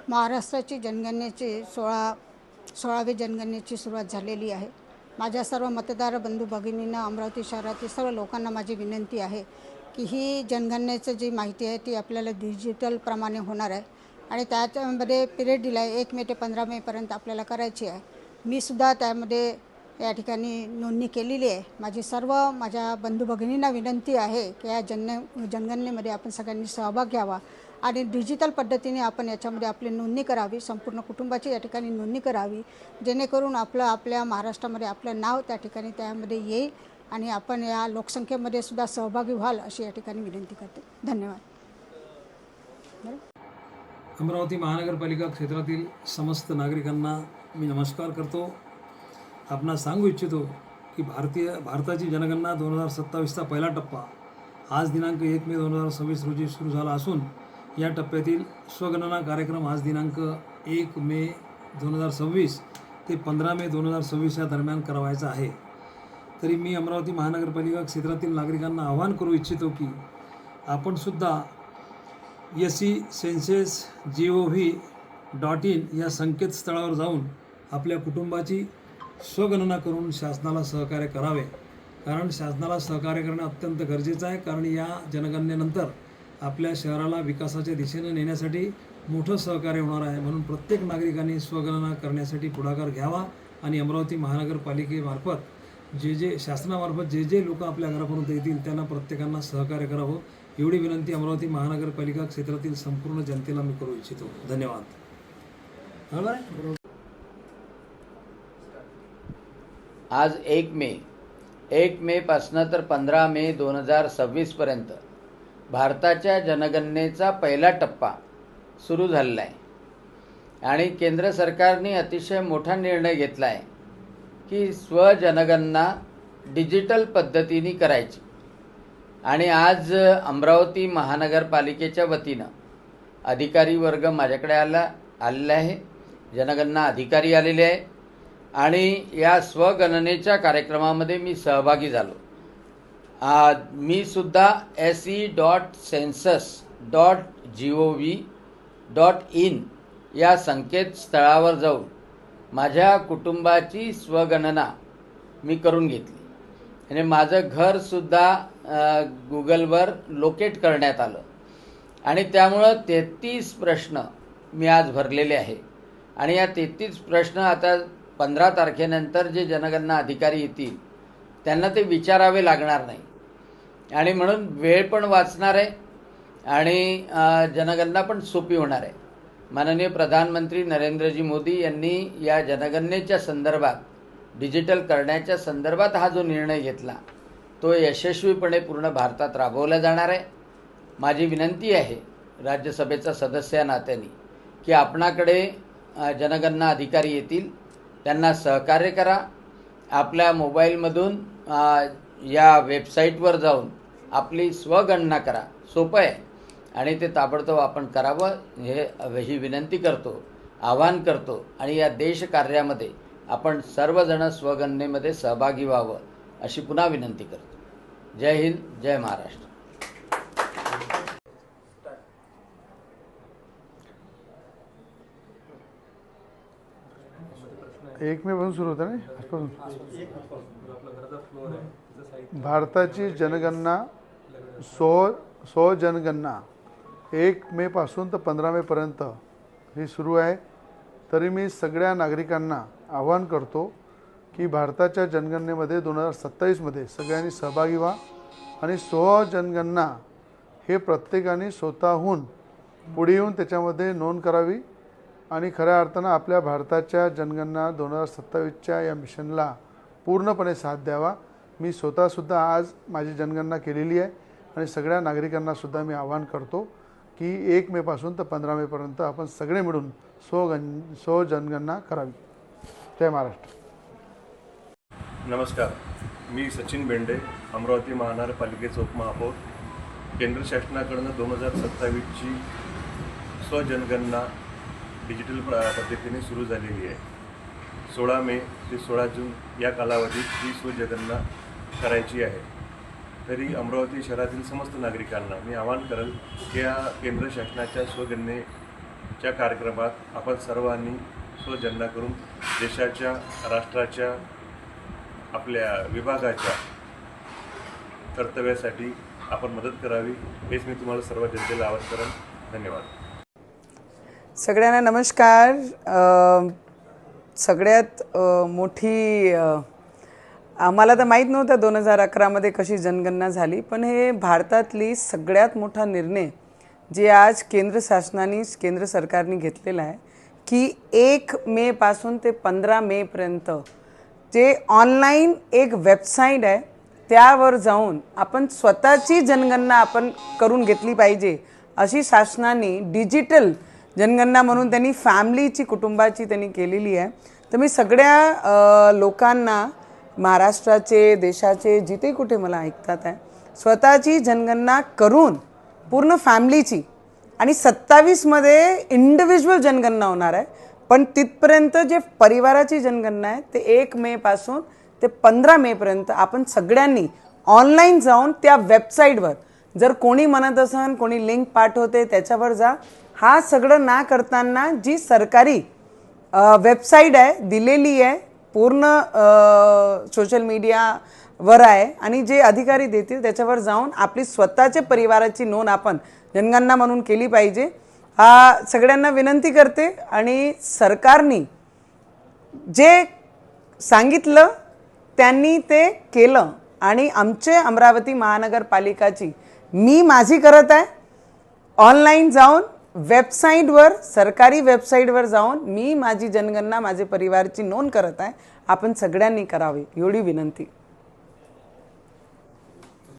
महाराष्ट्राची जनगणनेची 16वी जनगणनेची सुरुवात झालेली आहे। माझ्या सर्व मतदार बंधू भगिनींना, अमरावती शहरातील सर्व लोकांना माझी विनंती आहे की ही जनगणनेची जी माहिती आहे ती आपल्याला डिजिटल प्रमाणे होणार आहे आणि त्याच्यामध्ये पिरियड दिला आहे 1 मे ते 15 मेपर्यंत आपल्याला करायची आहे। मी सुद्धा त्यामध्ये या ठिकाणी नोंदणी केलेली आहे। माझ्या बंधू भगिनींना विनंती आहे की या जनगणनेमध्ये आपण सगळ्यांनी सहभाग घ्यावा आणि डिजिटल पद्धतीने आपण याच्यामध्ये आपली नोंदणी करावी, संपूर्ण कुटुंबाची या ठिकाणी नोंदणी करावी, जेणेकरून आपल्या महाराष्ट्रामध्ये आपलं नाव त्या ठिकाणी त्यामध्ये येईल आणि आपण या लोकसंख्येमध्ये सुद्धा सहभागी व्हाल अशी या ठिकाणी विनंती करते। धन्यवाद। अमरावती महानगरपालिका क्षेत्रातील समस्त नागरिकांना मी नमस्कार करतो। आपणास सांगू इच्छितो की भारताची जनगणना 2027चा पहिला टप्पा आज दिनांक 1 मे 2026 रोजी सुरू झाला असून या टप्प्यातील स्वगणना कार्यक्रम आज दिनांक 1 मे 2026 ते 15 मे 2026 या दरम्यान करावायचा आहे। तरी मी अमरावती महानगरपालिका क्षेत्रातील नागरिकांना आवाहन करू इच्छितो की आपणसुद्धा SEcensus.gov.in या संकेतस्थळावर जाऊन आपल्या कुटुंबाची स्वगणना करून शासनाला सहकार्य करावे, कारण शासनाला सहकार्य करणं अत्यंत गरजेचं आहे। कारण या जनगणनेनंतर आपल्या शहराला विकासाच्या दिशेने नेण्यासाठी मोठं सहकार्य होणार आहे। म्हणून प्रत्येक नागरिकांनी स्वगणना करण्यासाठी पुढाकार घ्यावा आणि अमरावती महानगरपालिकेमार्फत शासनामार्फत जे लोक आपल्या घरापर्यंत येतील त्यांना प्रत्येकांना सहकार्य करावं, एवढी विनंती अमरावती महानगरपालिका क्षेत्रातील संपूर्ण जनतेला मी करू इच्छितो। धन्यवाद। आज 1 मे पासून तर 15 मे 2026 पर्यंत भारताच्या जनगणनेचा पहिला टप्पा सुरू झालेला आहे आणि केंद्र सरकारने अतिशय मोठा निर्णय घेतला आहे की स्वजनगणना डिजिटल पद्धतीने करायची। आणि आज अमरावती महानगरपालिकेच्या वतीनं अधिकारी वर्ग माझ्याकडे आलेला आहे, जनगणना अधिकारी आलेले आहे आणि या स्वगणनेच्या कार्यक्रमामध्ये मी सहभागी झालो। मी सुद्धा se.census.gov.in या संकेतस्थळावर जाऊन माझ्या कुटुंबाची स्वगणना मी करून घेतली आणि माझं घरसुद्धा गुगलवर लोकेट करण्यात आलं आणि त्यामुळं 33 प्रश्न मी आज भरलेले आहे आणि या 33 प्रश्न आता 15 तारखेनंतर जे जनगणना अधिकारी येतील त्यांना ते विचारावे लागणार नाही आणि म्हणून वेळ पण वाचणार आहे आणि जनगणना पण सोपी होणार आहे। माननीय प्रधानमंत्री नरेंद्रजी मोदी यांनी या जनगणनेच्या संदर्भात डिजिटल करण्याच्या संदर्भात हा जो निर्णय घेतला तो यशस्वीपणे पूर्ण भारतात राबवला जाणार आहे। माझी विनंती आहे राज्यसभेचा सदस्य या नात्याने की आपणाकडे जनगणना अधिकारी येतील, त्यांना सहकार्य करा, आपल्या मोबाईलमधून या वेबसाईटवर जाऊन आपली स्वगणना करा, सोपं आहे आणि ते ताबडतोब आपण करावं ही विनंती करतो, आवाहन करतो आणि या देशकार्यामध्ये आपण सर्वजण स्वगणनेमध्ये सहभागी व्हावं अशी पुन्हा विनंती करतो। जय हिंद, जय महाराष्ट्र। 1 मे पासून सुरू होतं ना आजपासून। भारताची जनगणना जनगणना 1 मे पासून तर 15 मे पर्यंत ही सुरू आहे। तरी मी सगळ्या नागरिकांना आवाहन करतो की भारताच्या जनगणनेमध्ये 2027 मध्ये सगळ्यांनी सहभागी व्हा आणि जनगणना हे प्रत्येकाने स्वतःहून पुढे येऊन त्याच्यामध्ये नोंद करावी आणि खऱ्या अर्थानं आपल्या भारताच्या जनगणना 2027च्या या मिशनला पूर्णपणे साथ द्यावा। मी स्वतःसुद्धा आज माझी जनगणना केलेली आहे आणि सगळ्या नागरिकांना सुद्धा मी आवाहन करतो की 1 मे पासून तर 15 मे पर्यंत आपण सगळे मिळून जनगणना करावी। जय महाराष्ट्र। नमस्कार, मी सचिन बेंडे, अमरावती महानगरपालिकेचे उपमहापौर। केंद्र शासनाकडून 2027ची स्वजनगणना डिजिटल पद्धतीने सुरू झालेली आहे। 16 मे ते 16 जून या कालावधीत ही स्वजनगणना करायची आहे। तरी अमरावती शहरातील समस्त नागरिकांना मी आवाहन करेल की या केंद्र शासनाच्या स्वगणने च्या कार्यक्रमात आपण सर्वांनी स्वगणना करून देशाच्या, राष्ट्राच्या, आपल्या विभागाच्या कर्तव्यासाठी आपण मदत करावी, हेच मी तुम्हाला सर्व जनतेला आवाहन करेन. धन्यवाद. सगळ्यांना नमस्कार. सगळ्यात मोठी आम्हाला तर माहीत नव्हतं 2011मध्ये कशी जनगणना झाली, पण हे भारतातली सगळ्यात मोठा निर्णय जे आज केंद्र शासनाने, केंद्र सरकारने घेतलेला आहे की 1 मेपासून ते 15 मेपर्यंत जे ऑनलाईन एक वेबसाईट आहे त्यावर जाऊन आपण स्वतःची जनगणना आपण करून घेतली पाहिजे, अशी शासनाने डिजिटल जनगणना म्हणून त्यांनी फॅमिलीची, कुटुंबाची त्यांनी केलेली आहे. तर मी सगळ्या लोकांना, महाराष्ट्राचे, देशाचे, जिथे कुठे मला ऐकतात आहे, स्वतःची जनगणना करून पूर्ण फॅमिलीची, आणि 27मध्ये इंडिव्हिज्युअल जनगणना होणार आहे, पण तिथपर्यंत जे परिवाराची जनगणना आहे ते 1 मेपासून ते 15 मेपर्यंत आपण सगळ्यांनी ऑनलाईन जाऊन त्या वेबसाईटवर, जर कोणी म्हणत असेल, कोणी लिंक पाठवते त्याच्यावर जा. हा सगळं ना करताना जी सरकारी वेबसाईट आहे दिलेली आहे, पूर्ण सोशल मीडियावर आहे, आणि जे अधिकारी देतील त्याच्यावर जाऊन आपली स्वतःच्या परिवाराची नोंद आपण जनगणना म्हणून केली पाहिजे. हा सगळ्यांना विनंती करते. आणि सरकारने जे सांगितलं त्यांनी ते केलं, आणि आमचे अमरावती महानगरपालिकाची मी माझी करत आहे. ऑनलाईन जाऊन वेबसाईटवर, सरकारी वेबसाईटवर जाऊन मी माझी जनगणना, माझे परिवारची नोंद करत आहे. आपण सगळ्यांनी करावी एवढी विनंती.